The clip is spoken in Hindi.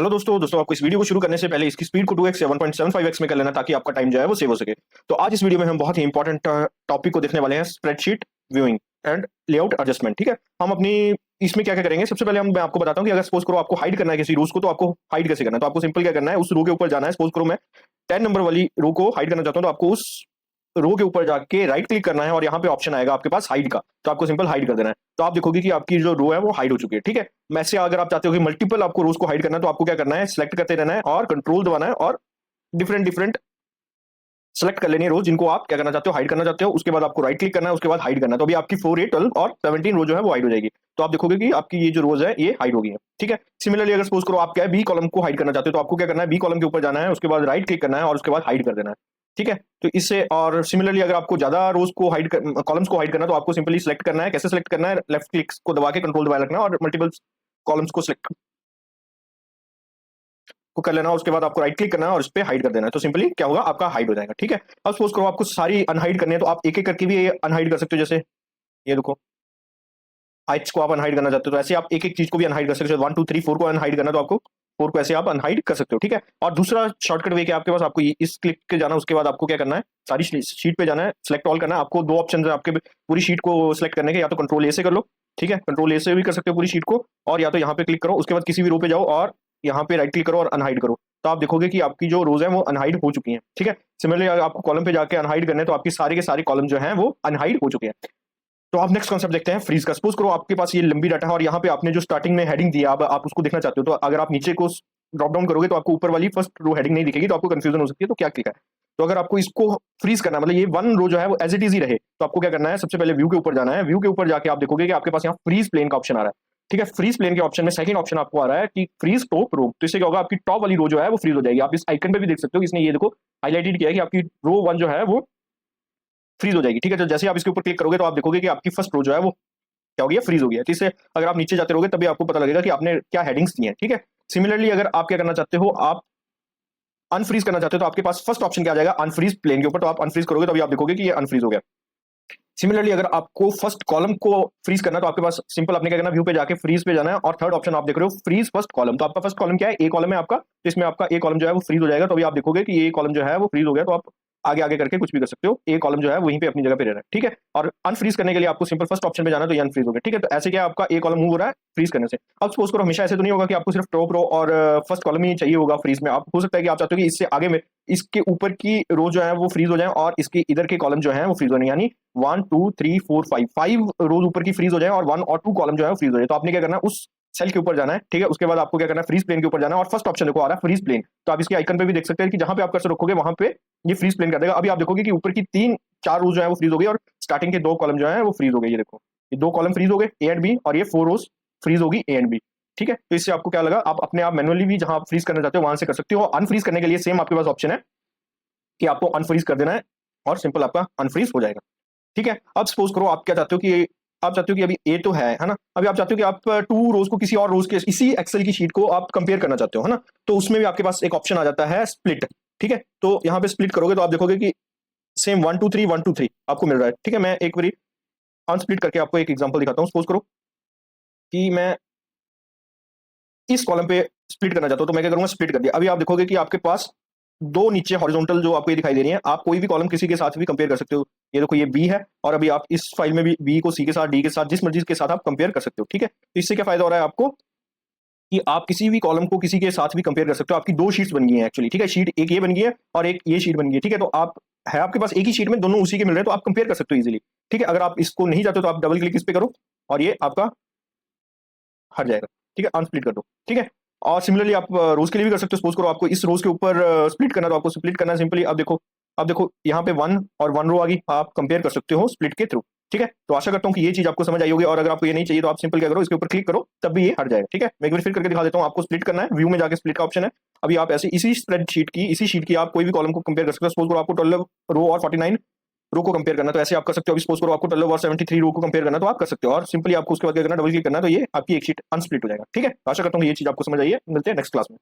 हेलो दोस्तों आपको इस वीडियो को शुरू करने से पहले इसकी स्पीड को 2x या 1.75x में कर लेना ताकि आपका टाइम जो है वो सेव हो सके। तो आज इस वीडियो में हम बहुत ही इंपॉर्टेंट टॉपिक को देखने वाले हैं, spreadsheet viewing and layout adjustment. ठीक है, हम अपनी इसमें क्या क्या करेंगे। सबसे पहले मैं आपको बताता हूँ कि अगर सपोज करो आपको हाइड करना है किसी रोज को, तो आपको हाइड कैसे करना है। तो आपको सिंपल क्या करना है, उस रो के ऊपर जाना है। सपोज करो मैं 10 नंबर वाली रो को हाइड करना चाहता हूँ, तो आपको उस रो के ऊपर जाके राइट क्लिक करना है और यहाँ पे ऑप्शन आएगा आपके पास हाइड का, तो आपको सिंपल हाइड कर देना है। तो आप देखोगे कि आपकी जो रो है वो हाइड हो चुकी है। ठीक है, वैसे अगर आप चाहते हो कि मल्टीपल आपको रोज को हाइड करना है, तो आपको क्या करना है, सिलेक्ट करते रहना है और कंट्रोल दबाना है और डिफरेंट डिफरेंट सेलेक्ट कर लेनी है रोज जिनको आप क्या करना चाहते हो, हाइड करना चाहते हो। उसके बाद आपको राइट क्लिक करना है, उसके बाद हाइड करना है। तो अभी आपकी 4, 8, 12 और 17 रो जो है वो हाइड हो जाएगी। तो आप देखोगे कि आपकी ये जो रोज है ये हाइड हो गई है। ठीक है, सिमिलरली अगर सपोज करो आप क्या है बी कॉलम को हाइड करना चाहते हो, तो आपको क्या करना है, बी कॉलम के ऊपर जाना है, उसके बाद राइट क्लिक करना है और उसके बाद हाइड कर देना है। ठीक है, तो इससे और सिमिलरली अगर आपको ज्यादा रोज को हाइड कॉलम्स को हाइड करना है, तो आपको सिंपली सिलेक्ट करना है। कैसे सिलेक्ट करना है, लेफ्ट क्लिक को दबा के कंट्रोल दबाए रखना है और मल्टीपल कॉलम्स को सिलेक्ट को कर लेना है। उसके बाद आपको राइट क्लिक करना है और इस पे हाइड कर देना है। तो सिंपली क्या होगा, आपका हाइड हो जाएगा। ठीक है, अब सपोज करो आपको सारी अनहाइड करनी है, तो आप एक एक करके भी अनहाइड कर सकते हो। जैसे ये देखो, हाइट्स को आप अनहाइड करना चाहते हो, तो ऐसे आप एक एक चीज को भी अनहाइड कर सकते हो। 1, 2, 3, 4 को अनहाइड करना, तो आपको 4 को ऐसे आप अनहाइड कर सकते हो। ठीक है, और दूसरा शॉर्टकट वे क्या है आपके पास, आपको इस क्लिक के जाना, उसके बाद आपको क्या करना है, सारी शीट पे जाना है, सिलेक्ट ऑल करना है। आपको दो ऑप्शन है आपके पूरी शीट को सिलेक्ट करने के, या तो कंट्रोल ए से कर लो। ठीक है, कंट्रोल ए से भी कर सकते हो पूरी शीट को, और या तो यहाँ पे क्लिक करो, उसके बाद किसी भी रो पे जाओ और यहाँ पे राइट क्लिक करो और अनहाइड करो। तो आप देखोगे कि आपकी जो रोज है वो अनहाइड हो चुकी हैं। ठीक है, सिमिलरली अगर आपको कॉलम पे जाके अनहाइड करने हैं, तो आपकी सारे के सारे कॉलम जो हैं वो अनहाइड हो चुके हैं। तो आप नेक्स्ट कॉन्सेप्ट देखते हैं, फ्रीज का। सपोज करो आपके पास ये लंबी डाटा है और यहाँ पे आपने जो स्टार्टिंग में हेडिंग दिया, आप उसको देखना चाहते हो। तो अगर आप नीचे को ड्रॉप डाउन करोगे तो आपको ऊपर वाली फर्स्ट रो हेडिंग नहीं दिखेगी, तो आपको कंफ्यूजन हो सकती है तो क्या क्लिक है। तो अगर आपको इसको फ्रीज करना है, मतलब ये वन रो जो है वो एज इट इज ही रहे, तो आपको क्या करना है, सबसे पहले व्यू के ऊपर जाना है। व्यू के ऊपर जाके आप देखोगे कि आपके पास यहाँ फ्रीज प्लेन का ऑप्शन आ रहा है। ठीक है, फ्रीज प्लेन के ऑप्शन में सेकंड ऑप्शन आपको आ रहा है कि फ्रीज टॉप रो। तो इससे क्या होगा, आपकी टॉप वाली रो जो है वो फ्रीज हो जाएगी। आप इस आइकन पे भी देख सकते हो, इसने ये देखो हाईलाइटेड किया है कि आपकी रो 1 जो है वो फ्रीज हो जाएगी। ठीक है, तो जैसे आप इसके ऊपर क्लिक करोगे तो आप देखोगे कि आपकी फर्स्ट रो जो है वो क्या हो गया, फ्रीज हो गया। तो इससे अगर आप नीचे जाते रहोगे तभी आपको पता लगेगा कि आपने क्या हेडिंग्स दी हैं। ठीक है, सिमिलरली अगर आप क्या करना चाहते हो, आप अनफ्रीज करना चाहते हो, तो आपके पास फर्स्ट ऑप्शन क्या आ जाएगा, अनफ्रीज प्लेन के ऊपर। तो आप अनफ्रीज करोगे तो अभी आप देखोगे कि ये अनफ्रीज हो गया। सिमिलरली अगर आपको फर्स्ट कॉलम को फ्रीज करना है, तो आपके पास सिंपल आपने क्या करना है, व्यू पे जाके फ्रीज पे जाना है और थर्ड ऑप्शन आप देख रहे हो फ्रीज फर्स्ट कॉलम। तो आपका फर्स्ट कॉलम क्या है, ए कॉलम है आपका, तो इसमें आपका ए कॉलम जो है वो फ्रीज हो जाएगा। तो अभी आप देखोगे कि ये कॉलम जो है वो फ्रीज हो गया। तो आप आगे आगे करके कुछ भी कर सकते हो, ए कॉलम जो है वहीं पे अपनी जगह पे रह रहा है। ठीक है, और अनफ्रीज करने के लिए आपको सिंपल फर्स्ट ऑप्शन पे जाना है, तो ये अनफ्रीज हो गया। ठीक है, तो ऐसे क्या आपका ए कॉलम मूव हो रहा है फ्रीज करने से। अब सपोज करो हमेशा ऐसे तो नहीं होगा कि आपको सिर्फ टॉप रो और फर्स्ट कॉलम ही चाहिए होगा फ्रीज में। आप हो सकता है कि आप चाहते हो कि इससे आगे में इसके ऊपर की रो जो है वो फ्रीज हो जाए और इसके इधर के कॉलम जो है वो फ्रीज होने, यानी 1, 2, 3, 4, 5 रोज ऊपर की फ्रीज हो जाए और 1 और 2 कॉलम जो है वो फ्रीज हो जाए। तो आपने क्या करना है, उस सेल के ऊपर जाना है। ठीक है, उसके बाद आपको क्या करना है, फ्रीज प्लेन के ऊपर जाना है और फर्स्ट ऑप्शन देखो आ रहा है फ्रीज प्लेन। तो आप इसके आइकन पे भी देख सकते हैं कि जहां पे आप कर्सर रखोगे वहां पे ये फ्रीज प्लेन कर देगा। अभी आप देखोगे कि ऊपर की 3, 4 रोज जो है वो फ्रीज हो गई और स्टार्टिंग के 2 कॉलम जो है वो फ्रीज हो गए। ये देखो, ये 2 कॉलम फ्रीज हो गए ए एंड बी, और ये 4 रोज फ्रीज होगी ए एंड बी। ठीक है, तो इससे आपको क्या लगा, आप अपने आप मैनुअली भी जहां फ्रीज करना चाहते हो वहां से कर सकते हो। अनफ्रीज करने के लिए सेम आपके पास ऑप्शन है कि आपको अनफ्रीज कर देना है और सिंपल आपका अनफ्रीज हो जाएगा। ठीक है, अब सपोज करो आप क्या चाहते हो कि आप चाहते हो कि अभी ए तो है ना, अभी आप चाहते हो कि आप 2 रोज को किसी और रोज के इसी एक्सेल की शीट को आप कंपेयर करना चाहते हो, है ना। तो उसमें भी आपके पास एक ऑप्शन आ जाता है स्प्लिट। ठीक है, तो यहाँ पे स्प्लिट करोगे तो आप देखोगे कि सेम 1, 2, 3, 1, 2, 3 आपको मिल रहा है। ठीक है, मैं एक बारी अनस्प्लिट करके आपको एक एग्जांपल दिखाता हूँ। सपोज करो कि मैं इस कॉलम पे स्प्लिट करना चाहता हूँ, तो मैं क्या करूंगा, स्प्लिट कर दिया। अभी आप देखोगे कि आपके पास 2 नीचे हॉरिजॉन्टल जो आपको ये दिखाई दे रही है, आप कोई भी कॉलम किसी के साथ भी कंपेयर कर सकते हो। ये देखो ये बी है, और अभी आप इस फाइल में भी बी को सी के साथ, डी के साथ, जिस मर्जी के साथ आप कंपेयर कर सकते हो। ठीक है, तो इससे क्या फायदा हो रहा है आपको कि आप किसी भी कॉलम को किसी के साथ भी कंपेयर कर सकते हो। आपकी 2 शीट्स बन गई हैं एक्चुअली। ठीक है, शीट एक ये बन गई है और एक ये शीट बन गई है। ठीक है, तो आप है आपके पास एक ही शीट में दोनों उसी के मिल रहे हैं, तो आप कंपेयर कर सकते हो इजीली। ठीक है, अगर आप इसको नहीं चाहते तो आप डबल क्लिक इस पे करो और ये आपका हट जाएगा। ठीक है, अनस्प्लिट कर दो। ठीक है, और सिमिलरली आप रोज के लिए भी कर सकते हो। सपोज करो आपको इस रोज के ऊपर स्प्लिट करना, तो आपको स्प्लिट करना है सिंपली। अब देखो यहाँ पे 1 और 1 रो आ गई, आप कंपेयर कर सकते हो स्प्लिट के थ्रू। ठीक है, तो आशा करता हूँ कि ये चीज आपको समझ आई होगी, और अगर आपको ये नहीं चाहिए तो आप सिंपल क्या करो, इसके ऊपर क्लिक करो, तब भी ये हट जाएगा। ठीक है, मैं एक बार फिर करके दिखा देता हूँ। आपको स्प्लिट करना है, व्यू में जाके स्प्लिट का ऑप्शन है। अभी आप ऐसे इसी शीट की आप कोई भी कॉलम को कंपेयर कर सकते हो। सपोज करो आपको 12 रो और 49 रो को कंपेयर करना है, तो ऐसे आप कर सकते हो। अभी सपोज करो आपको 12 और 73 रो को कंपेयर करना है, तो आप कर सकते हो, और सिंपली आपको उसके बाद क्या करना है, डबल क्लिक करना है, तो ये आपकी एक शीट अनस्प्लिट हो जाएगा। ठीक है, तो आशा करता हूँ ये चीज आपको समझ आई है। मिलते हैं नेक्स्ट क्लास में।